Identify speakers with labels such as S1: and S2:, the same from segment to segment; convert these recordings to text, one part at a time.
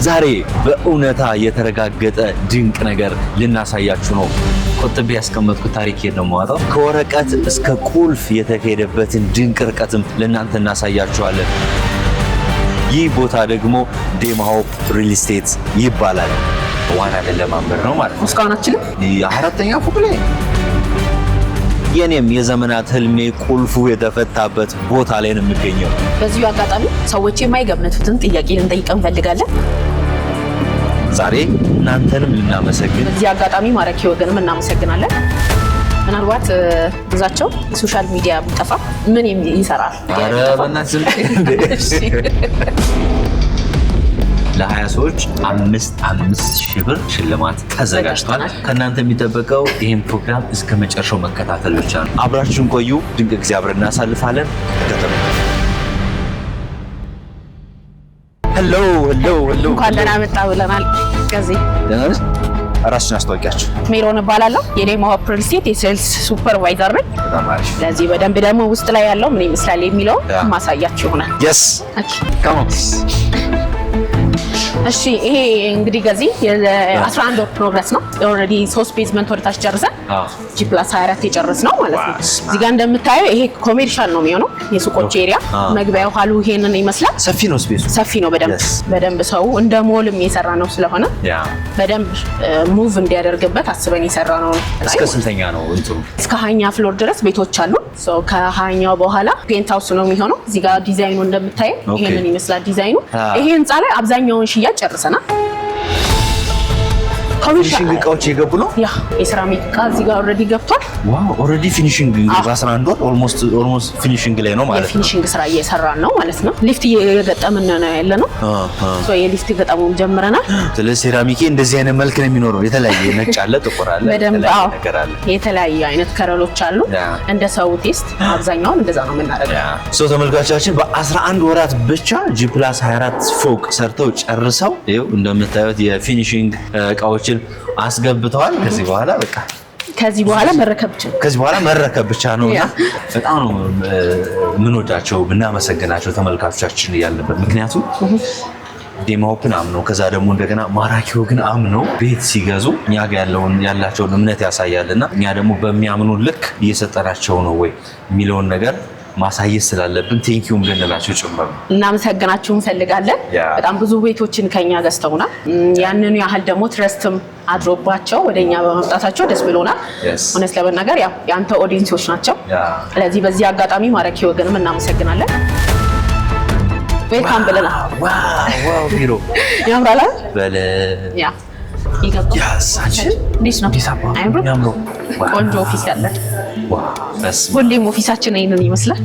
S1: ዛሬ በእውነታ የተረጋገጠ ድንቅ ነገር ልናሳያችሁ ነው። ቆጥቤ ያስቀመጥኩት ታሪክ ነው ማለት ከወረቀት እስከ ቁልፍ የተካሄደበትን ድንቅ ርቀትም ለእናንተ እናሳያችኋለን። ይህ ቦታ ደግሞ ዴማ ሆፕ ሪል ስቴት ይባላል። ዋና ለማንበር ነው ማለት ነው።
S2: እስካሁናችንም
S1: አራተኛ ፎቅ ላይ የኔም የዘመናት ህልሜ ቁልፉ የተፈታበት ቦታ ላይ ነው የሚገኘው።
S2: በዚሁ አጋጣሚ ሰዎች የማይገምቱትን ጥያቄ ልንጠይቅ እንፈልጋለን።
S1: ዛሬ እናንተንም ልናመሰግን
S2: በዚህ አጋጣሚ ማራኪ ወገንም እናመሰግናለን። ምናልባት ብዛቸው ሶሻል ሚዲያ ቢጠፋ ምን ይሰራል?
S1: አረ በእናትህ ለ20 ሰዎች 5,000 ብር ሽልማት ተዘጋጅቷል። ከእናንተ የሚጠበቀው ይህን ፕሮግራም እስከ መጨረሻው መከታተል ብቻ ነው። አብራችሁን ቆዩ። ድንቅ ጊዜ አብረን እናሳልፋለን። ሄሎ
S2: እንኳን ደህና መጣ ብለናል። ከዚህ
S1: ራስን አስተዋውቂያችሁ።
S2: ሜሮን እባላለሁ። የዴማ ሆፕ ሪል ስቴት የሴልስ ሱፐርቫይዘር ነኝ። ለዚህ በደንብ ደግሞ ውስጥ ላይ ያለው ምን ይመስላል የሚለው ማሳያችሁ ይሆናል።
S1: yes come on
S2: እሺ ይሄ እንግዲህ ገዚህ የ11 ወር ፕሮግረስ ነው። ኦልሬዲ 3 ቤዝመንት ወደ ታች ጨርሰን G+24 የጨረስ ነው ማለት ነው። እዚህ ጋር እንደምታየው ይሄ ኮሜርሻል ነው የሚሆነው የሱቆች ኤሪያ። መግቢያው ሀሉ ይሄንን ይመስላል።
S1: ሰፊ ነው፣ ስፔሱ
S2: ሰፊ ነው። በደንብ ሰው እንደ ሞልም የሰራ ነው ስለሆነ በደንብ ሙቭ እንዲያደርግበት አስበን የሰራ ነው።
S1: እስከ ስንተኛ ነው እንትሩ?
S2: እስከ 20ኛ ፍሎር ድረስ ቤቶች አሉ። ከ20ኛው በኋላ ፔንት ሃውስ ነው የሚሆነው። እዚህ ጋር ዲዛይኑ እንደምታየው ይሄንን ይመስላል ዲዛይኑ። ይሄ ህንጻ ላይ አብዛኛውን ሽያጭ ጨርሰናል።
S1: ፊኒሺንግ እቃዎች የገቡ ነው።
S2: ያ የሴራሚክ እቃ እዚህ ጋር ኦልሬዲ ገብቷል።
S1: ዋው ኦልሬዲ ፊኒሺንግ በ11 ወር ኦልሞስት ፊኒሺንግ ላይ ነው ማለት ነው።
S2: የፊኒሺንግ ስራ እየሰራን ነው ማለት ነው። ሊፍት እየገጠምን ነው ያለነው። የሊፍት ገጠሙን ጀምረናል።
S1: ስለዚህ ሴራሚክ እንደዚህ አይነት መልክ ነው የሚኖረው። የተለያየ ነጭ አለ፣ ጥቁር አለ፣
S2: የተለያየ አይነት ከለሎች አሉ። እንደ ሰው ቴስት አብዛኛውን እንደዛ ነው የምናደርገው።
S1: ተመልካቾቻችን በ11 ወራት ብቻ G+24 ፎቅ ሰርተው ጨርሰው ይኸው እንደምታዩት የፊኒሺንግ እቃዎችን አስገብተዋል። ከዚህ በኋላ መረከብ ብቻ ነውና በጣም ነው የምንወዳቸው ብናመሰግናቸው ተመልካቾቻችን ያለበት። ምክንያቱም ዴማ ሆፕን አምነው ከዛ ደግሞ እንደገና ማራኪ ወግን አምነው ቤት ሲገዙ እኛ ጋር ያላቸውን እምነት ያሳያልና እኛ ደግሞ በሚያምኑ ልክ እየሰጠናቸው ነው ወይ የሚለውን ነገር ማሳየት ስላለብን ቴንኪውም ልንላቸው ጭምር
S2: እናመሰግናችሁ እንፈልጋለን። በጣም ብዙ ቤቶችን ከኛ ገዝተውናል። ያንኑ ያህል ደግሞ ትረስትም አድሮባቸው ወደኛ በመምጣታቸው ደስ ብሎናል። እውነት ለመናገር ያው ያንተ ኦዲየንሶች ናቸው። ስለዚህ በዚህ አጋጣሚ ማራኪ ወገንም እናመሰግናለን። ዌልካም ብለናል።
S1: ዋው ቢሮ
S2: ያምራል በለ ያ ቆንጆ ኦፊስ ያለን ሁሌም ኦፊሳችን ይሄንን ይመስላል።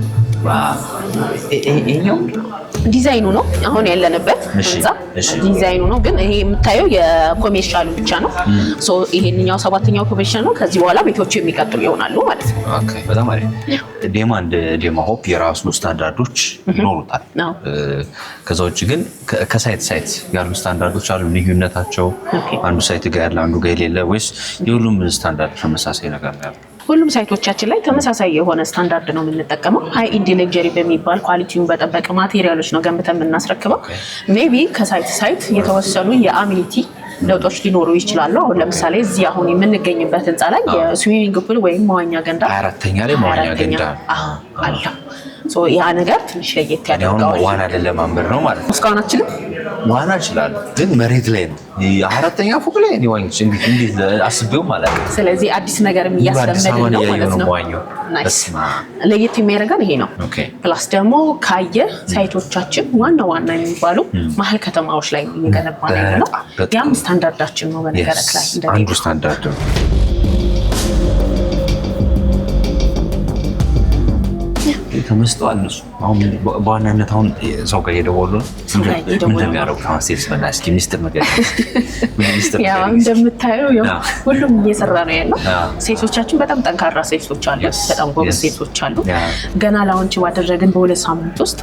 S2: ይሄኛው ዲዛይኑ ነው አሁን ያለንበት ህንጻ ዲዛይኑ ነው። ግን ይሄ የምታየው የኮሜርሻሉ ብቻ ነው። ይሄንኛው 7ኛው ኮሜርሻል ነው። ከዚህ በኋላ ቤቶቹ የሚቀጥሉ ይሆናሉ ማለት ነው።
S1: ኦኬ በጣም አሪፍ። ዴማ ሆፕ የራሱ ስታንዳርዶች ይኖሩታል። ከዛ ውጭ ግን ከሳይት ያሉ ስታንዳርዶች አሉ። ልዩነታቸው አንዱ ሳይት ጋር ያለ አንዱ ጋር የሌለ ወይስ የሁሉም ስታንዳርድ ተመሳሳይ ነገር ነው ያለው?
S2: ሁሉም ሳይቶቻችን ላይ ተመሳሳይ የሆነ ስታንዳርድ ነው የምንጠቀመው። ሃይ ኢንድ ሌክዠሪ በሚባል ኳሊቲውን በጠበቀ ማቴሪያሎች ነው ገንብተን የምናስረክበው። ሜቢ ከሳይት የተወሰኑ የአሚኒቲ ለውጦች ሊኖሩ ይችላሉ። አሁን ለምሳሌ እዚህ አሁን የምንገኝበት ህንጻ ላይ የስዊሚንግ ፑል ወይም መዋኛ ገንዳ
S1: 4ኛ ላይ መዋኛ ገንዳ
S2: አለ። ያ ነገር ትንሽ ለየት ያደርገዋል።
S1: ዋና ለማንበር ነው ማለት ነው።
S2: እስካሁናችንም
S1: ዋና ይችላል፣ ግን መሬት ላይ ነው። 4ኛ ፎቅ ላይ ነው ዋኝ እንዴት አስቤው ማለት ነው።
S2: ስለዚህ አዲስ ነገር የሚያስለምደን ነው ማለት ነው። ለየት የሚያደርገን ይሄ ነው። ፕላስ ደግሞ ካየ ሳይቶቻችን ዋና የሚባሉ መሀል ከተማዎች ላይ እየገነባ ነው። ያም ስታንዳርዳችን ነው። በነገርህ ላይ
S1: አንዱ ስታንዳርድ ነው። ተመስጠዋል እነሱ። አሁን በዋናነት አሁን ሰው ጋር እየደወሉ እንደሚያደርጉ ከማስቴልስ በና እስኪ ሚኒስትር ነገር
S2: ያው እንደምታየው ሁሉም እየሰራ ነው ያለው። ሴቶቻችን በጣም ጠንካራ ሴቶች አሉ፣ በጣም ጎበዝ ሴቶች አሉ። ገና ላውንች ባደረግን በ2 ሳምንት ውስጥ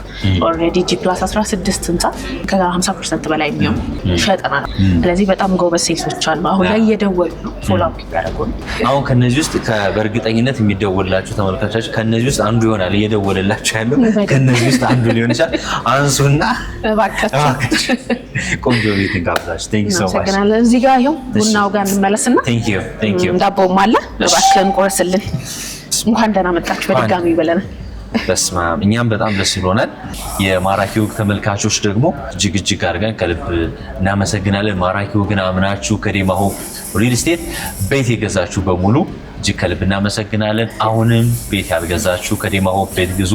S2: ኦልሬዲ G+16 ህንጻ ከ50% በላይ የሚሆን ሸጠናል። ስለዚህ በጣም ጎበዝ ሴቶች አሉ። አሁን ላይ እየደወሉ ነው፣ ፎሎ አፕ ያደርጉ ነው።
S1: አሁን ከነዚህ ውስጥ በእርግጠኝነት የሚደወላችሁ ተመልካቾች ከነዚህ ውስጥ አንዱ ይሆናል እየደወለ እየተደወለላችሁ ያለው ከነዚህ ውስጥ አንዱ ሊሆን ይችላል። አንሱና
S2: እባካችሁ
S1: ቆንጆ ቤት እንጋብዛችሁ። ቴንክ ዩ ሶ ማች።
S2: እናመሰግናለን። እዚህ ጋር ይኸው ቡናው ጋር እንመለስና
S1: ቴንክ ዩ
S2: ዳቦም አለ። እባክህን ቆርስልን። እንኳን ደህና መጣችሁ በድጋሚ ይበለናል።
S1: በስመ አብ እኛም በጣም ደስ ይሎናል። የማራኪ ወግ ተመልካቾች ደግሞ እጅግ አድርገን ከልብ እናመሰግናለን። ማራኪ ወግን አምናችሁ ከዴማ ሆፕ ሪል ስቴት ቤት የገዛችሁ በሙሉ እጅግ ከልብ እናመሰግናለን። አሁንም ቤት ያልገዛችሁ ከዴማ ሆፕ ቤት ግዙ።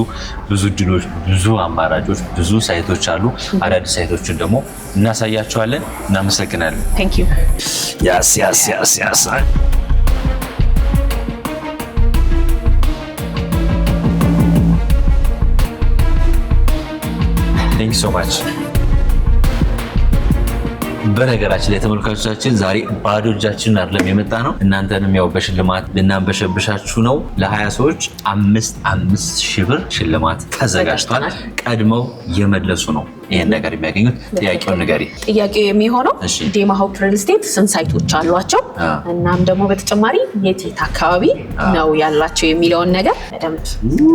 S1: ብዙ እድሎች፣ ብዙ አማራጮች፣ ብዙ ሳይቶች አሉ። አዳዲስ ሳይቶችን ደግሞ እናሳያችኋለን። እናመሰግናለን።
S2: ቴንክ ዩ
S1: ያስ Thank you so much. በነገራችን ላይ ተመልካቾቻችን ዛሬ ባዶ እጃችንን አይደለም የመጣ ነው። እናንተንም ያው በሽልማት ልናንበሸብሻችሁ ነው። ለ20 ሰዎች 5,000 ብር ሽልማት ተዘጋጅቷል። ቀድመው የመለሱ ነው ይሄን ነገር የሚያገኙት። ጥያቄውን ንገሪ።
S2: ጥያቄው የሚሆነው ዴማ ሆፕ ሪል ስቴት ስንት ሳይቶች አሏቸው፣ እናም ደግሞ በተጨማሪ የት አካባቢ ነው ያላቸው የሚለውን ነገር በደንብ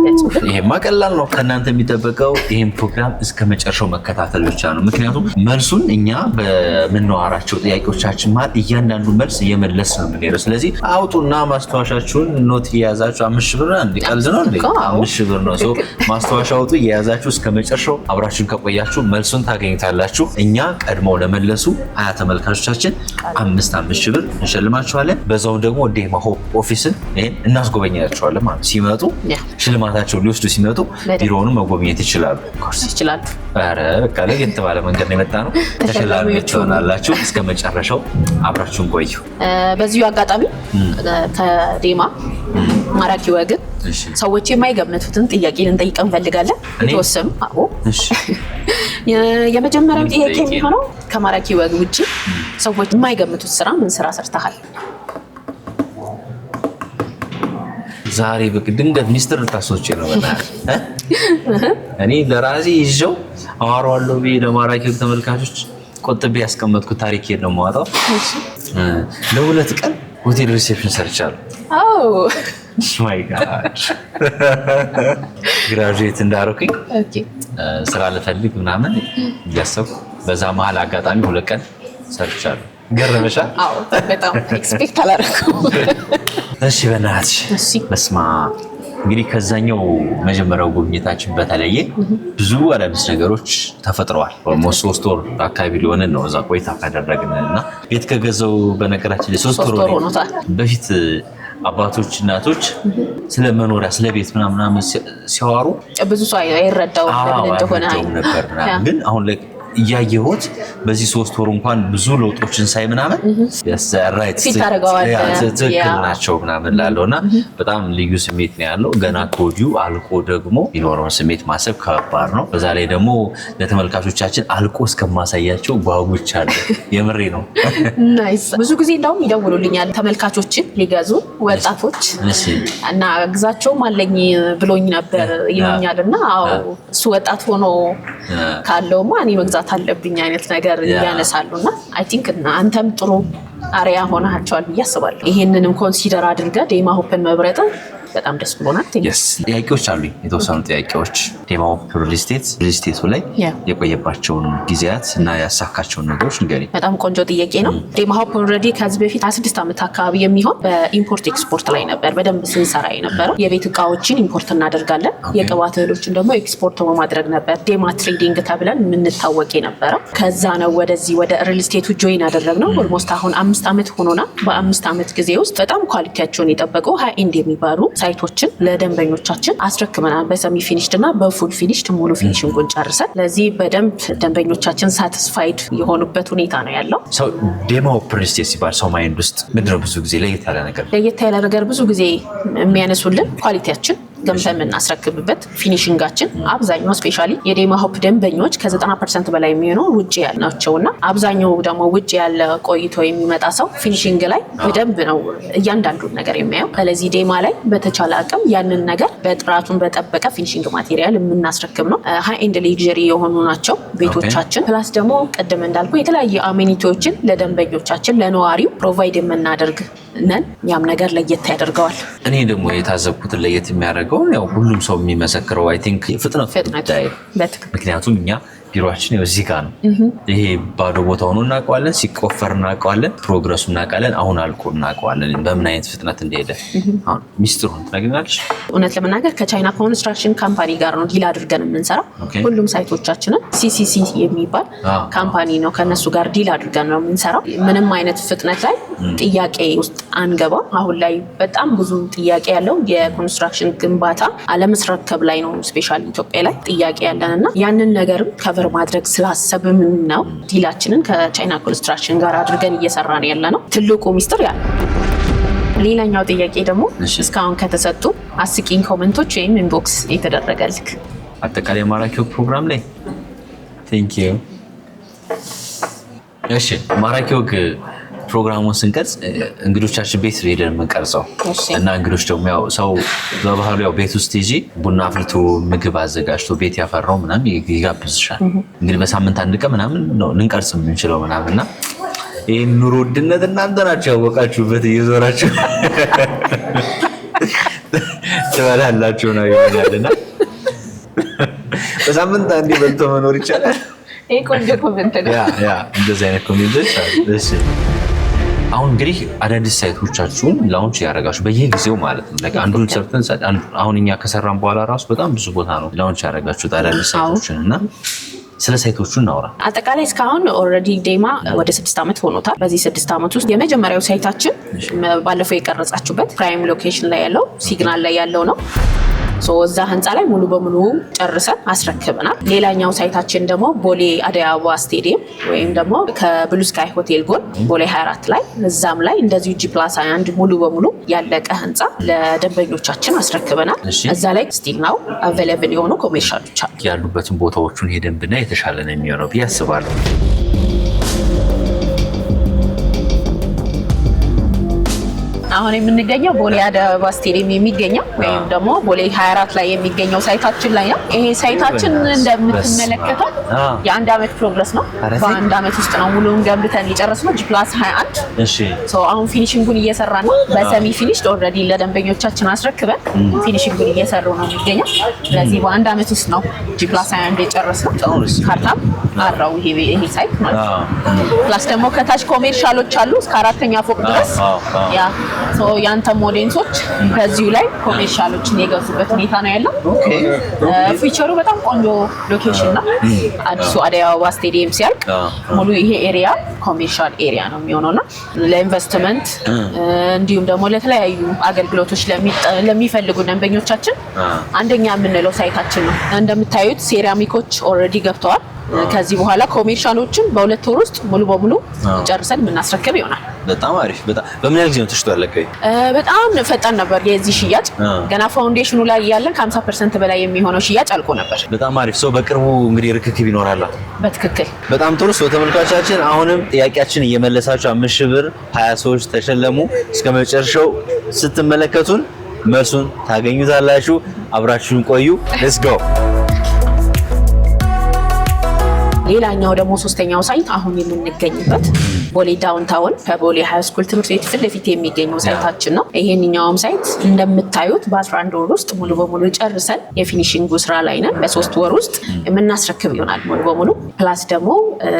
S2: ገጽልን።
S1: ይሄማ ቀላል ነው። ከእናንተ የሚጠበቀው ይሄን ፕሮግራም እስከ መጨረሻው መከታተል ብቻ ነው። ምክንያቱም መልሱን እኛ በምንዋራቸው ጥያቄዎቻችን ማለት እያንዳንዱ መልስ እየመለስ ነው የምንሄደው። ስለዚህ አውጡና ማስታወሻችሁን ኖት እየያዛችሁ 5,000 ብር አንድ ቀልድ ነው እንዴ? 5,000 ብር ነው። ማስታወሻ አውጡ እየያዛችሁ እስከ መጨረሻው አብራችሁን ከቆያችሁ መልሱን ታገኙታላችሁ። እኛ ቀድመው ለመለሱ 20 ተመልካቾቻችን 5,000 ብር እንሸልማችኋለን። በዛውም ደግሞ ዴማ ሆፕ ኦፊስን ይሄን እናስጎበኛቸዋለን ማለት ሲመጡ ሽልማታቸውን ሊወስዱ ሲመጡ ቢሮውንም መጎብኘት ይችላሉ።
S2: ኮርስ ይችላሉ።
S1: ኧረ በቃ ለየት ባለ መንገድ ነው የመጣ ነው። ተሸላሚዎች ሆናላችሁ። እስከ መጨረሻው አብራችሁን ቆዩ።
S2: በዚሁ አጋጣሚ ከዴማ ማራኪ ወግን ሰዎች የማይገምቱትን ጥያቄ ልንጠይቅ እንፈልጋለን። የተወሰኑ የመጀመሪያው ጥያቄ የሚሆነው ከማራኪ ወግ ውጪ ሰዎች የማይገምቱት ስራ ምን ስራ ሰርተሃል?
S1: ዛሬ ድንገት ሚስጥር ልታስወጪ ነው። እኔ ለራሴ ይዤው አወራዋለሁ ብዬ ለማራኪ ወግ ተመልካቾች ቆጥቤ ያስቀመጥኩት ታሪክ ነው የማወጣው። ለ2 ቀን ሆቴል ሪሴፕሽን ሰርቻለሁ። ማይ ጋድ ግራጁዌት እንዳደረኩኝ ስራ ልፈልግ ምናምን እያሰብኩ በዛ መሀል አጋጣሚ 2 ቀን ሰርቻለሁ። ገረመሻ?
S2: አዎ በጣም ኤክስፔክት አላደረኩም።
S1: እሺ በእናትሽ በስማ እንግዲህ ከዛኛው መጀመሪያው ጉብኝታችን በተለየ ብዙ አዳዲስ ነገሮች ተፈጥረዋል። ኦልሞስት 3 ወር አካባቢ ሊሆን ነው እዛ ቆይታ ካደረግን እና ቤት ከገዛው በነገራችን ላይ 3 ወር ሆኖታል። በፊት አባቶች እናቶች ስለ መኖሪያ ስለ ቤት ምናምን ሲያወሩ
S2: ብዙ ሰው አይረዳው እንደሆነ
S1: ነበር። ግን አሁን ላይ እያየሁት በዚህ 3 ወር እንኳን ብዙ ለውጦችን ሳይ ምናምን ትክክል ናቸው ምናምን ላለውና በጣም ልዩ ስሜት ነው ያለው። ገና ከወዲሁ አልቆ ደግሞ ይኖረውን ስሜት ማሰብ ከባድ ነው። በዛ ላይ ደግሞ ለተመልካቾቻችን አልቆ እስከማሳያቸው ጓጉቻለሁ። የምሬ ነው።
S2: ናይስ። ብዙ ጊዜ እንደውም ይደውሉልኛል ተመልካቾችን ሊገዙ ወጣቶች እና ግዛቸውም አለኝ ብሎኝ ነበር ይሉኛልና እሱ ወጣት ሆኖ ካለውማ እኔ መግዛት አለብኝ አይነት ነገር ያነሳሉና አይ ቲንክ አንተም ጥሩ አሪያ ሆነሃቸዋል ብዬ አስባለሁ። ይሄንንም ኮንሲደር አድርገህ ዴማ ሆፕን መብረጥ በጣም ደስ ብሎናል።
S1: ጥያቄዎች አሉኝ፣ የተወሰኑ ጥያቄዎች። ዴማ ሆፕ ሪል ስቴቱ ላይ የቆየባቸውን ጊዜያት እና ያሳካቸውን ነገሮች ንገሪኝ።
S2: በጣም ቆንጆ ጥያቄ ነው። ዴማ ሆፕ ኦልሬዲ ከዚህ በፊት 26 ዓመት አካባቢ የሚሆን በኢምፖርት ኤክስፖርት ላይ ነበር በደንብ ስንሰራ የነበረው። የቤት እቃዎችን ኢምፖርት እናደርጋለን፣ የቅባት እህሎችን ደግሞ ኤክስፖርት በማድረግ ነበር ዴማ ትሬዲንግ ተብለን የምንታወቅ የነበረው። ከዛ ነው ወደዚህ ወደ ሪል ስቴቱ ጆይን አደረግነው። ኦልሞስት አሁን 5 ዓመት ሆኖናል። በ5 ዓመት ጊዜ ውስጥ በጣም ኳሊቲያቸውን የጠበቁ ሃይ ኤንድ የሚባሉ ሳይቶችን ለደንበኞቻችን አስረክበናል። በሰሚ ፊኒሽድ እና በፉል ፊኒሽድ ሙሉ ፊኒሽንጉን ጨርሰን ለዚህ በደንብ ደንበኞቻችን ሳቲስፋይድ የሆኑበት ሁኔታ ነው ያለው።
S1: ዴማ ሆፕ ሪል ስቴት ሲባል ሰው ማይንድ ውስጥ ምንድን ነው ብዙ ጊዜ ለየት ያለ ነገር
S2: ብዙ ጊዜ የሚያነሱልን ኳሊቲያችን ገንዘብ የምናስረክብበት ፊኒሽንጋችን አብዛኛው ስፔሻሊ የዴማ ሆፕ ደንበኞች ከ90% በላይ የሚሆነው ውጭ ያልናቸውና አብዛኛው ደግሞ ውጭ ያለ ቆይቶ የሚመጣ ሰው ፊኒሽንግ ላይ በደንብ ነው እያንዳንዱን ነገር የሚያየው። ስለዚህ ዴማ ላይ በተቻለ አቅም ያንን ነገር በጥራቱን በጠበቀ ፊኒሽንግ ማቴሪያል የምናስረክብ ነው። ሃይ ኤንድ ሌክዠሪ የሆኑ ናቸው ቤቶቻችን። ፕላስ ደግሞ ቀደም እንዳልኩ የተለያየ አሜኒቲዎችን ለደንበኞቻችን ለነዋሪው ፕሮቫይድ የምናደርግ ነን። ያም ነገር ለየት ያደርገዋል።
S1: እኔ ደግሞ የታዘብኩትን ለየት የሚያደርገው የሚያደርገውን ያው ሁሉም ሰው የሚመሰክረው አይ ቲንክ ፍጥነቱ ጉዳይ ምክንያቱም እኛ ቢሮአችን ያው እዚህ ጋር ነው። ይሄ ባዶ ቦታ ሆኖ እናውቀዋለን፣ ሲቆፈር እናውቀዋለን፣ ፕሮግረሱ እናውቃለን፣ አሁን አልቆ እናውቀዋለን በምን አይነት ፍጥነት እንደሄደ። አሁን ሚስጥሩን ትነግሪናለሽ?
S2: እውነት ለመናገር ከቻይና ኮንስትራክሽን ካምፓኒ ጋር ነው ዲል አድርገን የምንሰራው። ሁሉም ሳይቶቻችንን ሲሲሲ የሚባል ካምፓኒ ነው ከነሱ ጋር ዲል አድርገን ነው የምንሰራው። ምንም አይነት ፍጥነት ላይ ጥያቄ ውስጥ አንገባ። አሁን ላይ በጣም ብዙ ጥያቄ ያለው የኮንስትራክሽን ግንባታ አለመስረከብ ላይ ነው፣ ስፔሻሊ ኢትዮጵያ ላይ ጥያቄ ያለንና ያንን ነገርም ማድረግ ስላሰብን ነው ዲላችንን ከቻይና ኮንስትራክሽን ጋር አድርገን እየሰራን ያለ ነው። ትልቁ ሚስጥር ያ። ሌላኛው ጥያቄ ደግሞ እስካሁን ከተሰጡ አስቂኝ ኮሜንቶች ወይም ኢንቦክስ የተደረገልክ
S1: አጠቃላይ ማራኪው ፕሮግራም ላይ ቴንክ ዩ። እሺ ማራኪው ፕሮግራሙን ስንቀርጽ እንግዶቻችን ቤት ሄደን የምንቀርጸው እና እንግዶች ደግሞ ያው ሰው በባህሉ ያው ቤት ውስጥ ይጂ ቡና አፍልቶ ምግብ አዘጋጅቶ ቤት ያፈራው ምናምን ይጋብዝሻል። እንግዲህ በሳምንት አንድ ቀን ምናምን ነው ልንቀርጽ የምንችለው ምናምን እና ይሄን ኑሮ ውድነት እናንተ ናችሁ ያወቃችሁበት እየዞራችሁ ትበላላችሁ ነው ይሆናልና በሳምንት አንዴ በልቶ መኖር ይቻላል።
S2: ይሄ ቆንጆ ኮሜንት ነው።
S1: ያ እንደዚህ አይነት ኮሜንቶች አሉ። እሺ አሁን እንግዲህ አዳዲስ ሳይቶቻችሁን ላውንች ያደረጋችሁ በየጊዜው ማለት ነው። ለካ አንዱን ሰርተን አሁን እኛ ከሰራን በኋላ ራሱ በጣም ብዙ ቦታ ነው ላውንች ያደረጋችሁት አዳዲስ ሳይቶችን እና ስለ ሳይቶቹ እናውራ። አጠቃላይ
S2: እስካሁን ኦልሬዲ ዴማ ወደ 6 ዓመት ሆኖታል። በዚህ 6 ዓመት ውስጥ የመጀመሪያው ሳይታችን ባለፈው የቀረጻችሁበት ፕራይም ሎኬሽን ላይ ያለው ሲግናል ላይ ያለው ነው። እዛ ህንፃ ላይ ሙሉ በሙሉ ጨርሰን አስረክበናል። ሌላኛው ሳይታችን ደግሞ ቦሌ አደይ አበባ ስቴዲየም ወይም ደግሞ ከብሉ ስካይ ሆቴል ጎን ቦሌ 24 ላይ እዛም ላይ እንደዚሁ G+21 ሙሉ በሙሉ ያለቀ ህንፃ ለደንበኞቻችን አስረክበናል። እዛ ላይ ስቲል ናው አቬሌብል የሆኑ ኮሜርሻሎች አሉ።
S1: ያሉበትን ቦታዎቹን ሄደን ብናይ የተሻለ ነው የሚሆነው ብዬ አስባለሁ።
S2: አሁን የምንገኘው ቦሌ አደይ አበባ ስቴዲየም የሚገኘው ወይም ደግሞ ቦሌ 24 ላይ የሚገኘው ሳይታችን ላይ ነው። ይሄ ሳይታችን እንደምትመለከተው የአንድ አመት ፕሮግረስ ነው። በአንድ አመት ውስጥ ነው ሙሉውን ገንብተን የጨረስነው G+21።
S1: እሺ
S2: አሁን ፊኒሺንጉን እየሰራን ነው። በሰሚ ፊኒሽድ ኦልሬዲ ለደንበኞቻችን አስረክበን ፊኒሺንጉን እየሰሩ ነው የሚገኘው። ስለዚህ በአንድ አመት ውስጥ ነው G+21 የጨረስነው። ካርታም አራው ይሄ ሳይት ማለት ነው። ፕላስ ደግሞ ከታች ኮሜርሻሎች አሉ እስከ 4ኛ ፎቅ ድረስ ያ ያንተ ሞዴንሶች ከዚሁ ላይ ኮሜርሻሎችን የገዙበት ሁኔታ ነው ያለው። ፊቸሩ በጣም ቆንጆ ሎኬሽን ነው። አዲሱ አደይ አበባ ስቴዲየም ሲያልቅ ሙሉ ይሄ ኤሪያ ኮሜርሻል ኤሪያ ነው የሚሆነውና ለኢንቨስትመንት እንዲሁም ደግሞ ለተለያዩ አገልግሎቶች ለሚፈልጉ ደንበኞቻችን አንደኛ የምንለው ሳይታችን ነው። እንደምታዩት ሴራሚኮች ኦልሬዲ ገብተዋል። ከዚህ በኋላ ኮሜርሻሎችን በ2 ወር ውስጥ ሙሉ በሙሉ ጨርሰን የምናስረክብ ይሆናል።
S1: በጣም አሪፍ። በምን ያህል ጊዜ ነው ተሽጦ ያለቀው?
S2: በጣም ፈጣን ነበር የዚህ ሽያጭ። ገና ፋውንዴሽኑ ላይ ያለን ከ50% በላይ የሚሆነው ሽያጭ አልቆ ነበር።
S1: በጣም አሪፍ። በቅርቡ እንግዲህ ርክክብ ይኖራል።
S2: በትክክል
S1: በጣም ጥሩ። ተመልካቾቻችን አሁንም ጥያቄያችን እየመለሳችሁ 5000 ብር 20 ሰዎች ተሸለሙ። እስከ መጨረሻው ስትመለከቱን መልሱን ታገኙታላችሁ። አብራችሁን ቆዩ። ሌትስ ጎ።
S2: ሌላኛው ደግሞ ሶስተኛው ሳይት አሁን የምንገኝበት ቦሌ ዳውንታውን ከቦሌ ሃይ ስኩል ትምህርት ቤት ፊት ለፊት የሚገኘው ሳይታችን ነው። ይሄንኛውም ሳይት እንደምታዩት በ11 ወር ውስጥ ሙሉ በሙሉ ጨርሰን የፊኒሺንግ ስራ ላይ ነን። በ3 ወር ውስጥ የምናስረክብ ይሆናል ሙሉ በሙሉ። ፕላስ ደግሞ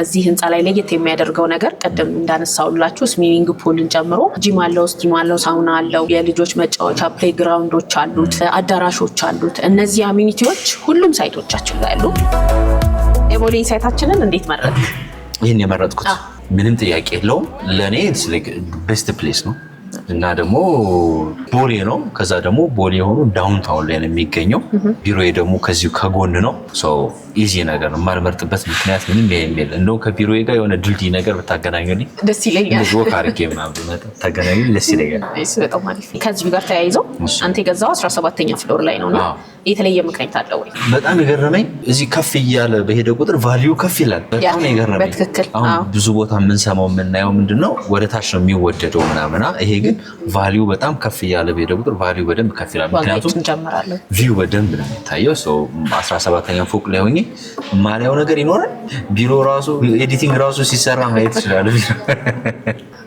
S2: እዚህ ህንፃ ላይ ለየት የሚያደርገው ነገር ቅድም እንዳነሳውላችሁ ስዊሚንግ ፑልን ጨምሮ ጂም አለው፣ ስቲም አለው፣ ሳውና አለው፣ የልጆች መጫወቻ ፕሌይግራውንዶች አሉት፣ አዳራሾች አሉት። እነዚህ አሚኒቲዎች ሁሉም ሳይቶቻችን ላይ አሉ። የቦሌ ሳይታችንን እንዴት መረጥክ?
S1: ይሄን የመረጥኩት ምንም ጥያቄ የለውም። ለኔ ቤስት ፕሌስ ነው እና ደግሞ ቦሌ ነው። ከዛ ደግሞ ቦሌ የሆኑ ዳውንታውን ላይ ነው የሚገኘው። ቢሮዬ ደግሞ ከዚሁ ከጎን ነው። ኢዚ ነገር ነው። የማልመርጥበት ምክንያት ምንም የለም። እንደው ከቢሮዬ ጋር የሆነ ድልድይ ነገር ብታገናኙልኝ
S2: ደስ ይለኛል።
S1: ወክ አድርጌ ምናምን ብመጣ ታገናኙልኝ ደስ ይለኛል።
S2: በጣም አሪፍ። ከዚሁ ጋር ተያይዘው አንተ የገዛው 17ኛ ፍሎር ላይ ነውና የተለየ ምክንያት አለው ወይ?
S1: በጣም የገረመኝ እዚህ ከፍ እያለ በሄደ ቁጥር ቫልዩ ከፍ ይላል። በጣም የገረመኝ
S2: በትክክል
S1: አሁን ብዙ ቦታ የምንሰማው የምናየው ምንድነው ወደ ታች ነው የሚወደደው ምናምና፣ ይሄ ግን ቫልዩ በጣም ከፍ እያለ በሄደ ቁጥር ቫልዩ በደንብ ከፍ ይላል። ምክንያቱም ቪው በደንብ ነው የሚታየው። 17ኛ ፎቅ ላይ ሆኜ ማሊያው ነገር ይኖራል። ቢሮ ራሱ ኤዲቲንግ ራሱ ሲሰራ ማየት ይችላል።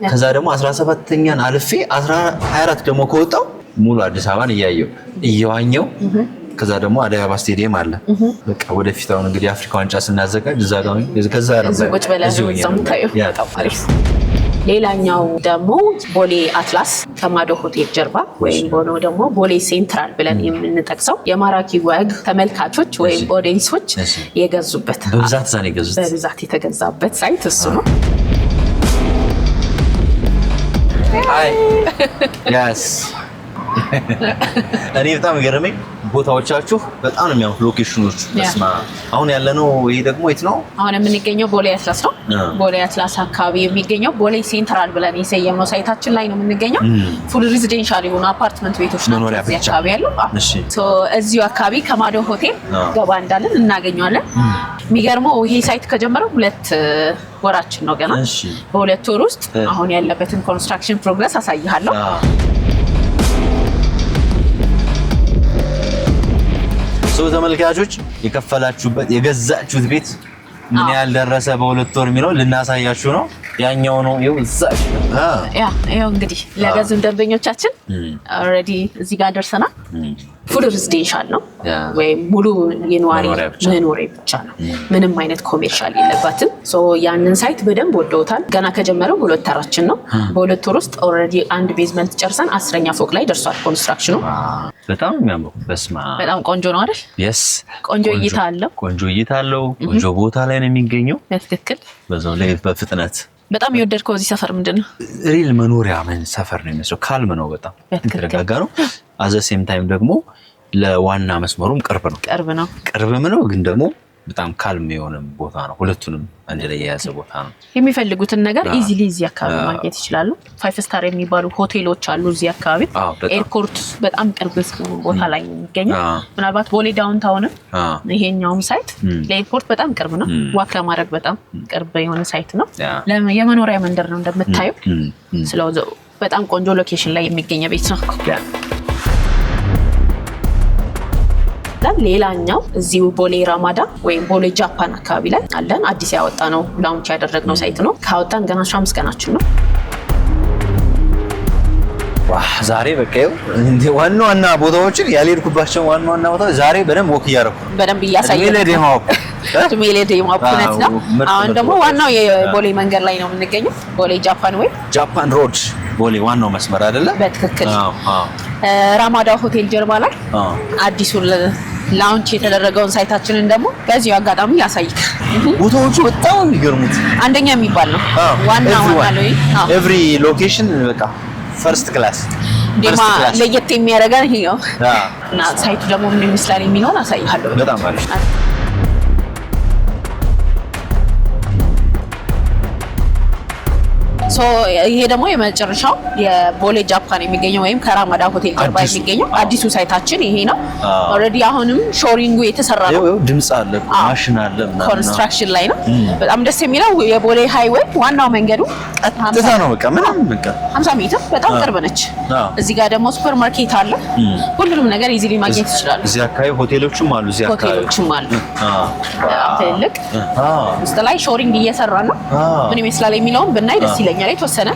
S1: ከዛ ደግሞ 17ኛን አልፌ 24 ደግሞ ከወጣው ሙሉ አዲስ አበባን እየዋኘው ከዛ ደግሞ አዲስ አበባ ስቴዲየም አለ። በቃ ወደፊት አሁን እንግዲህ አፍሪካ ዋንጫ ስናዘጋጅ እዛ ጋር ከዛ
S2: ሌላኛው ደግሞ ቦሌ አትላስ ከማዶ ሆቴል ጀርባ ወይም ደግሞ ቦሌ ሴንትራል ብለን የምንጠቅሰው የማራኪ ወግ ተመልካቾች ወይም ኦዲየንሶች የገዙበት በብዛት የተገዛበት ሳይት እሱ ነው።
S1: እኔ በጣም ገረመኝ ቦታዎቻችሁ በጣም ነው የሚያምሩ ሎኬሽኖች። አሁን ያለነው ይሄ ደግሞ የት ነው?
S2: አሁን የምንገኘው ቦሌ አትላስ ነው። ቦሌ አትላስ አካባቢ የሚገኘው ቦሌ ሴንትራል ብለን የሰየመው ሳይታችን ላይ ነው የምንገኘው። ፉል ሬዚደንሻል የሆኑ አፓርትመንት ቤቶች ናቸው እዚህ አካባቢ ያለው። እዚሁ አካባቢ ከማዶ ሆቴል ገባ እንዳለን እናገኘዋለን። የሚገርመው ይሄ ሳይት ከጀመረው 2 ወራችን ነው ገና። በ2 ወር ውስጥ አሁን ያለበትን ኮንስትራክሽን ፕሮግረስ አሳይሃለሁ።
S1: ሰው ተመልካቾች የከፈላችሁበት የገዛችሁት ቤት ምን ያህል ደረሰ በ2 ወር የሚለው ልናሳያችሁ ነው። ያኛው ነው ይኸው እንግዲህ
S2: ለገዙም ደንበኞቻችን ኦልሬዲ እዚህ ጋር ደርሰናል። ፉል ሬዚደንሻል ነው ወይም ሙሉ የነዋሪ መኖሪያ ብቻ ነው። ምንም አይነት ኮሜርሻል የለባትም። ያንን ሳይት በደንብ ወደውታል። ገና ከጀመረው 2 ወራችን ነው። በ2 ወር ውስጥ ኦልሬዲ 1 ቤዝመንት ጨርሰን 10ኛ ፎቅ ላይ ደርሷል ኮንስትራክሽኑ።
S1: በጣም የሚያምሩ
S2: በጣም ቆንጆ ነው አይደል? ቆንጆ እይታ አለው።
S1: ቆንጆ ቦታ ላይ ነው የሚገኘው።
S2: በትክክል
S1: በዛው ላይ በፍጥነት
S2: በጣም የወደድከው እዚህ ሰፈር ምንድነው?
S1: ሪል መኖሪያ ሰፈር ነው የሚመስለው። ካልም ነው፣ በጣም የተረጋጋ ነው። አዘ ሴም ታይም ደግሞ ለዋና መስመሩም ቅርብም ነው ግን ደግሞ በጣም ካልም የሆነ ቦታ ነው። ሁለቱንም አንድ ላይ የያዘ ቦታ ነው።
S2: የሚፈልጉትን ነገር ኢዚሊ እዚህ አካባቢ ማግኘት ይችላሉ። 5 ስታር የሚባሉ ሆቴሎች አሉ እዚህ አካባቢ። ኤርፖርት በጣም ቅርብ ቦታ ላይ የሚገኘው ምናልባት ቦሌ ዳውንታውን ይሄኛውም ሳይት ለኤርፖርት በጣም ቅርብ ነው። ዋክ ለማድረግ በጣም ቅርብ የሆነ ሳይት ነው። የመኖሪያ መንደር ነው እንደምታየው። ስለዚህ በጣም ቆንጆ ሎኬሽን ላይ የሚገኝ ቤት ነው። ሌላኛው እዚሁ ቦሌ ራማዳ ወይም ቦሌ ጃፓን አካባቢ ላይ አለን። አዲስ ያወጣ ነው ላውንች ያደረግነው ሳይት ነው። ካወጣን ገና 15 ቀናችን ነው።
S1: ዛሬ በቃ እንደ ዋና ቦታዎችን ያልሄድኩባቸው ዋና ቦታዎች ዛሬ በደንብ ወክ እያደረኩ
S2: በደንብ እያሳየን ነው። አሁን ደግሞ ዋናው የቦሌ መንገድ ላይ ነው የምንገኘው። ቦሌ ጃፓን ወይ
S1: ጃፓን ሮድ ቦሌ ዋናው መስመር አይደለ?
S2: በትክክል ራማዳ ሆቴል ጀርባ ላይ አዲሱ ላውንች የተደረገውን ሳይታችንን ደግሞ በዚሁ አጋጣሚ ያሳይክ።
S1: ቦታዎቹ በጣም የሚገርሙት አንደኛ
S2: የሚባል ነው። ዋና ነው
S1: ኤቭሪ ሎኬሽን በቃ ፈርስት ክላስ
S2: ለየት የሚያደርገን ይሄ ነው። እና ሳይቱ ደግሞ ምን ይመስላል የሚሆን አሳይሃለሁ።
S1: በጣም አሪፍ።
S2: ይሄ ደግሞ የመጨረሻው የቦሌ ጃፓን የሚገኘው ወይም ከራማዳ ሆቴል ጀርባ የሚገኘው አዲሱ ሳይታችን ይሄ ነው። ኦልሬዲ አሁንም ሾሪንጉ የተሰራ ነው።
S1: ድምጽ አለ፣ ማሽን አለ፣
S2: ኮንስትራክሽን ላይ ነው። በጣም ደስ የሚለው የቦሌ ሃይዌይ ዋናው መንገዱ
S1: ቀጥታ ነው። በቃ
S2: 50 ሜትር በጣም ቅርብ ነች። እዚህ ጋር ደግሞ ሱፐር ማርኬት አለ። ሁሉንም ነገር ኢዚሊ ማግኘት ይችላሉ።
S1: እዚህ አካባቢ ሆቴሎችም አሉ።
S2: ትልቅ ውስጥ ላይ ሾሪንግ እየሰራ ነው። ምን ይመስላል የሚለውን ብናይ ደስ ይለኛል። የተወሰነ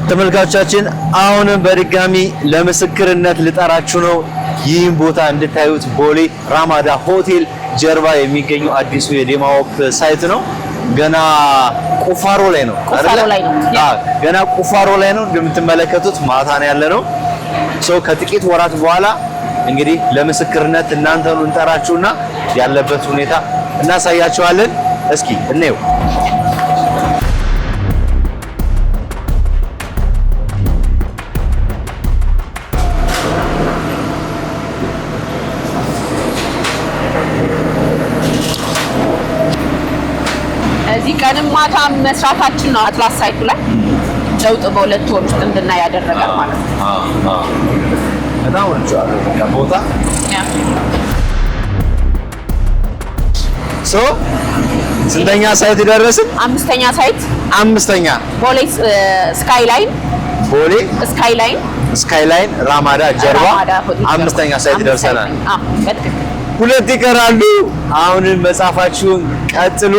S1: ተመልካቾቻችን አሁንም በድጋሚ ለምስክርነት ልጠራችሁ ነው። ይህን ቦታ እንድታዩት ቦሌ ራማዳ ሆቴል ጀርባ የሚገኘው አዲሱ የዴማዎፕ ሳይት ነው። ገና ቁፋሮ ላይ ነው። ገና ቁፋሮ ላይ ነው። እንደምትመለከቱት ማታ ነው ያለነው። ከጥቂት ወራት በኋላ እንግዲህ ለምስክርነት እናንተን እንጠራችሁና ያለበት ሁኔታ እናሳያችኋለን። እስኪ እንየው።
S2: እዚህ ቀንም ማታ መስራታችን ነው አትላስ ሳይቱ ላይ ለውጥ በ2 ወር ውስጥ እንድናይ ያደረጋል ማለት ነው።
S1: በጣም ወንጫለሁ ቦታ ስንተኛ ሳይት ደረስን? አምስተኛ
S2: ቦሌ ስካይላይን
S1: ራማዳ ጀርባ 5ኛ ሳይት ደርሰናል። 2 ይቀራሉ። አሁንም መጻፋችሁን ቀጥሉ።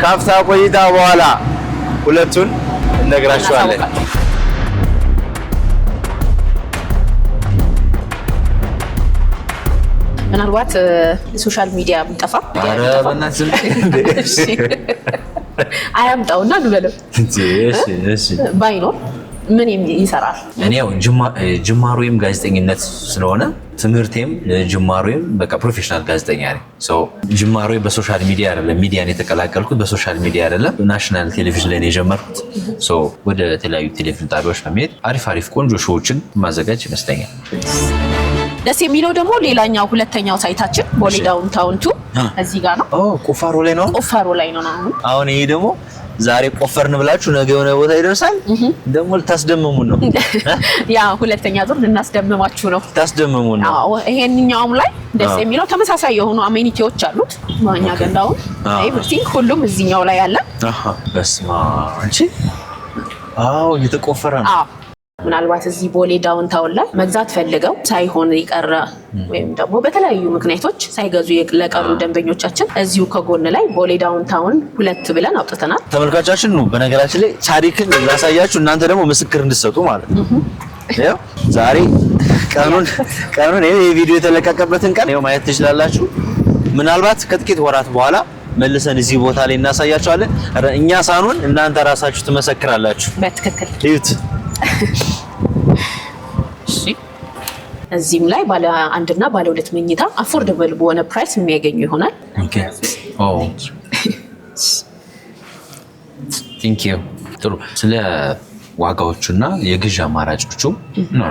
S1: ካፍታ ቆይታ በኋላ 2ቱን እነግራችኋለን።
S2: ምናልባት ሶሻል ሚዲያ ቢጠፋ
S1: ኧረ በእናትህ
S2: አያምጣውና እንበለው ባይኖር ምን ይሰራል?
S1: እኔ ያው ጅማሮዬም ጋዜጠኝነት ስለሆነ ትምህርቴም ጅማሮዬም በቃ ፕሮፌሽናል ጋዜጠኛ ነኝ። ጅማሮዬ በሶሻል ሚዲያ አይደለም፣ ሚዲያን የተቀላቀልኩት በሶሻል ሚዲያ አይደለም። ናሽናል ቴሌቪዥን ላይ ነው የጀመርኩት። ወደ ተለያዩ ቴሌቪዥን ጣቢያዎች በመሄድ አሪፍ ቆንጆ ሾዎችን ማዘጋጅ ይመስለኛል።
S2: ደስ የሚለው ደግሞ ሌላኛው ሁለተኛው ሳይታችን ቦሌ ዳውንታውን ቱ እዚህ ጋር ነው።
S1: ቁፋሮ ላይ ነው። አሁን ይሄ ደግሞ ዛሬ ቆፈርን ብላችሁ ነገ የሆነ ቦታ ይደርሳል። ደግሞ ልታስደምሙን ነው።
S2: ያ ሁለተኛ ዙር ልናስደምማችሁ ነው።
S1: ልታስደምሙን ነው።
S2: ይሄንኛውም ላይ ደስ የሚለው ተመሳሳይ የሆኑ አሜኒቲዎች አሉት። ማኛ ገንዳውን ኤቭሪቲንግ ሁሉም እዚህኛው ላይ አለ።
S1: በስማ አንቺ እየተቆፈረ ነው።
S2: ምናልባት እዚህ ቦሌ ዳውንታውን ላይ መግዛት ፈልገው ሳይሆን የቀረ ወይም ደግሞ በተለያዩ ምክንያቶች ሳይገዙ ለቀሩ ደንበኞቻችን እዚሁ ከጎን ላይ ቦሌ ዳውንታውን 2 ብለን አውጥተናል።
S1: ተመልካቻችን ነው በነገራችን ላይ ታሪክን ላሳያችሁ፣ እናንተ ደግሞ ምስክር እንድትሰጡ ማለት ነው። ዛሬ ቀኑን ይሄ ቪዲዮ የተለቀቀበትን ቀን ማየት ትችላላችሁ። ምናልባት ከጥቂት ወራት በኋላ መልሰን እዚህ ቦታ ላይ እናሳያችኋለን። እኛ ሳኑን እናንተ ራሳችሁ ትመሰክራላችሁ።
S2: በትክክል
S1: እዩት።
S2: እዚህም ላይ ባለ 1 እና ባለ 2 መኝታ አፎርደብል በሆነ ፕራይስ የሚያገኙ ይሆናል።
S1: ቴንክ ዩ። ጥሩ ስለ ዋጋዎቹና የግዢ አማራጮቹ ነው።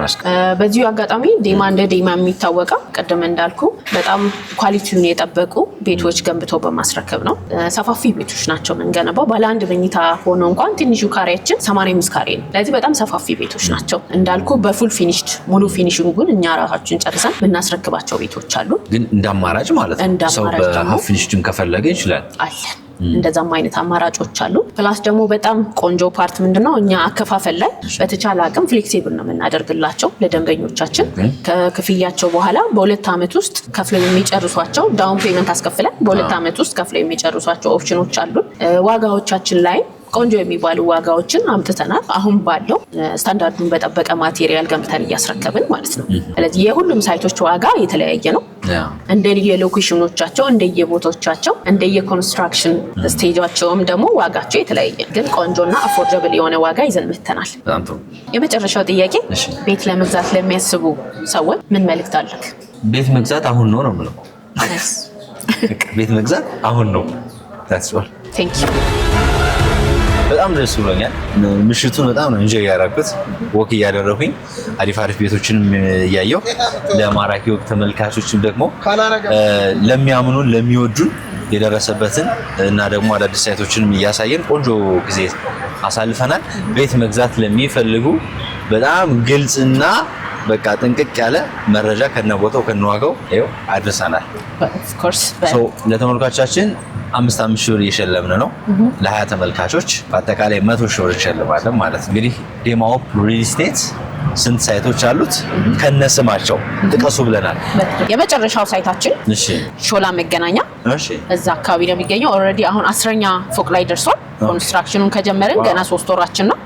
S2: በዚሁ አጋጣሚ ዴማ እንደ ዴማ የሚታወቀው ቀደም እንዳልኩ በጣም ኳሊቲውን የጠበቁ ቤቶች ገንብቶ በማስረከብ ነው። ሰፋፊ ቤቶች ናቸው የምንገነባው። ባለ 1 መኝታ ሆኖ እንኳን ትንሹ ካሬያችን 85 ካሬ ነው። ስለዚህ በጣም ሰፋፊ ቤቶች ናቸው። እንዳልኩ በፉል ፊኒሽድ ሙሉ ፊኒሽንጉን እኛ ራሳችን ጨርሰን የምናስረክባቸው ቤቶች አሉ። ግን
S1: እንደ አማራጭ ማለት ነው። ሰው በሀፍ ፊኒሽድም ከፈለገ ይችላል
S2: አለን። እንደዛም አይነት አማራጮች አሉ። ፕላስ ደግሞ በጣም ቆንጆ ፓርት ምንድነው እኛ አከፋፈል ላይ በተቻለ አቅም ፍሌክሲብል ነው የምናደርግላቸው ለደንበኞቻችን። ከክፍያቸው በኋላ በ2 ዓመት ውስጥ ከፍለው የሚጨርሷቸው ዳውን ፔመንት አስከፍለን በ2 ዓመት ውስጥ ከፍለው የሚጨርሷቸው ኦፕሽኖች አሉ። ዋጋዎቻችን ላይ ቆንጆ የሚባሉ ዋጋዎችን አምጥተናል። አሁን ባለው ስታንዳርዱን በጠበቀ ማቴሪያል ገንብተን እያስረከብን ማለት ነው። ስለዚህ የሁሉም ሳይቶች ዋጋ የተለያየ ነው። እንደየሎኬሽኖቻቸው፣ እንደየቦታዎቻቸው፣ እንደየኮንስትራክሽን ስቴጃቸውም ደግሞ ዋጋቸው የተለያየ ግን ቆንጆና አፎርደብል የሆነ ዋጋ ይዘን መተናል። የመጨረሻው ጥያቄ ቤት ለመግዛት ለሚያስቡ ሰዎች ምን መልእክት አለክ?
S1: ቤት መግዛት አሁን ነው ነው የምለው። ቤት መግዛት አሁን ነው። That's all.
S2: Thank you.
S1: በጣም ደስ ብሎኛል። ምሽቱን በጣም ነው እንጆይ ያደረኩት። ወክ እያደረኩኝ አሪፍ ቤቶችንም እያየሁ ለማራኪ ወቅ ተመልካቾችም ደግሞ ለሚያምኑን ለሚወዱን የደረሰበትን እና ደግሞ አዳዲስ ሳይቶችንም እያሳየን ቆንጆ ጊዜ አሳልፈናል። ቤት መግዛት ለሚፈልጉ በጣም ግልጽና በቃ ጥንቅቅ ያለ መረጃ ከነቦታው ከነዋጋው ይኸው አድርሰናል።
S2: Of course.
S1: ለተመልካቾቻችን 5 ሺህ ብር እየሸለምን ነው። ለ20 ተመልካቾች በአጠቃላይ 100 ሺህ ብር እሸልማለን ማለት ነው። እንግዲህ ዴማ ሆፕ ሪል ስቴት ስንት ሳይቶች አሉት ከነስማቸው ጥቀሱ ብለናል።
S2: የመጨረሻው ሳይታችን ሾላ መገናኛ እዛ አካባቢ ነው የሚገኘው። ኦልሬዲ አሁን 10ኛ ፎቅ ላይ ደርሷል። ኮንስትራክሽኑን ከጀመርን ገና 3 ወራችን ነው።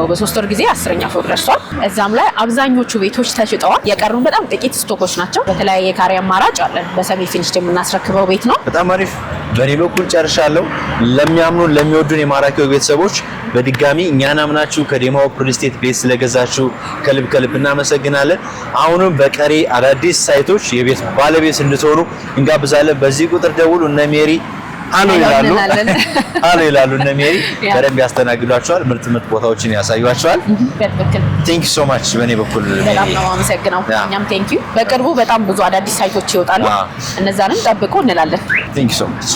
S2: በ3 ወር ጊዜ 10ኛ ፎቅ ደርሷል። እዛም ላይ አብዛኞቹ ቤቶች ተሽጠዋል። የቀሩን በጣም ጥቂት ስቶኮች ናቸው። በተለያየ ካሬ አማራጭ አለን። በሰሚ ፊኒሽ የምናስረክበው ቤት ነው።
S1: በጣም አሪፍ። በኔ በኩል ጨርሻለሁ። ለሚያምኑን ለሚወዱን የማራኪው ቤተሰቦች በድጋሚ እኛን አምናችሁ ከዴማ ሆፕ ሪል ስቴት ቤት ስለገዛችሁ ከልብ እናመሰግናለን። አሁንም በቀሪ አዳዲስ ሳይቶች የቤት ባለቤት እንድትሆኑ እንጋብዛለን። በዚህ ቁጥር ደውሉ። እነ ሜሪ አሎ ይላሉ። እነ ሜሪ በደንብ ያስተናግዷቸዋል። ምርጥ ቦታዎችን ያሳዩዋቸዋል። ቴንክ ዩ ሶ ማች። በእኔ በኩል
S2: በጣም ነው አመሰግናለሁ። እኛም ቴንክ ዩ። በቅርቡ በጣም ብዙ አዳዲስ ሳይቶች ይወጣሉ። እነዛንም ጠብቁ እንላለን።
S1: ቴንክ ዩ ሶ ማች።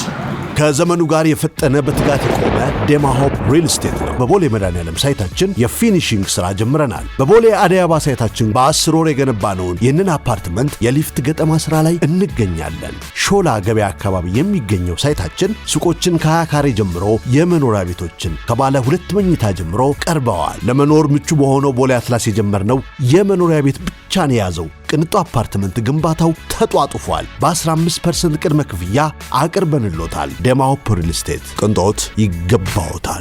S3: ከዘመኑ ጋር የፈጠነ በትጋት የቆመ ዴማ ሆፕ ሪል ስቴት ነው። በቦሌ መድኃኔዓለም ሳይታችን የፊኒሺንግ ስራ ጀምረናል። በቦሌ አደይ አበባ ሳይታችን በ10 ወር የገነባነውን ይህንን አፓርትመንት የሊፍት ገጠማ ስራ ላይ እንገኛለን። ሾላ ገበያ አካባቢ የሚገኘው ሳይታችን ሱቆችን ከ20 ካሬ ጀምሮ የመኖሪያ ቤቶችን ከባለ 2 መኝታ ጀምሮ ቀርበዋል። ለመኖር ምቹ በሆነው ቦሌ አትላስ የጀመርነው የመኖሪያ ቤት ብቻን የያዘው ቅንጡ አፓርትመንት ግንባታው ተጧጡፏል። በ15% ቅድመ ክፍያ አቅርበንሎታል። ዴማ ሆፕ ሪል ስቴት ቅንጦት ይገባዎታል።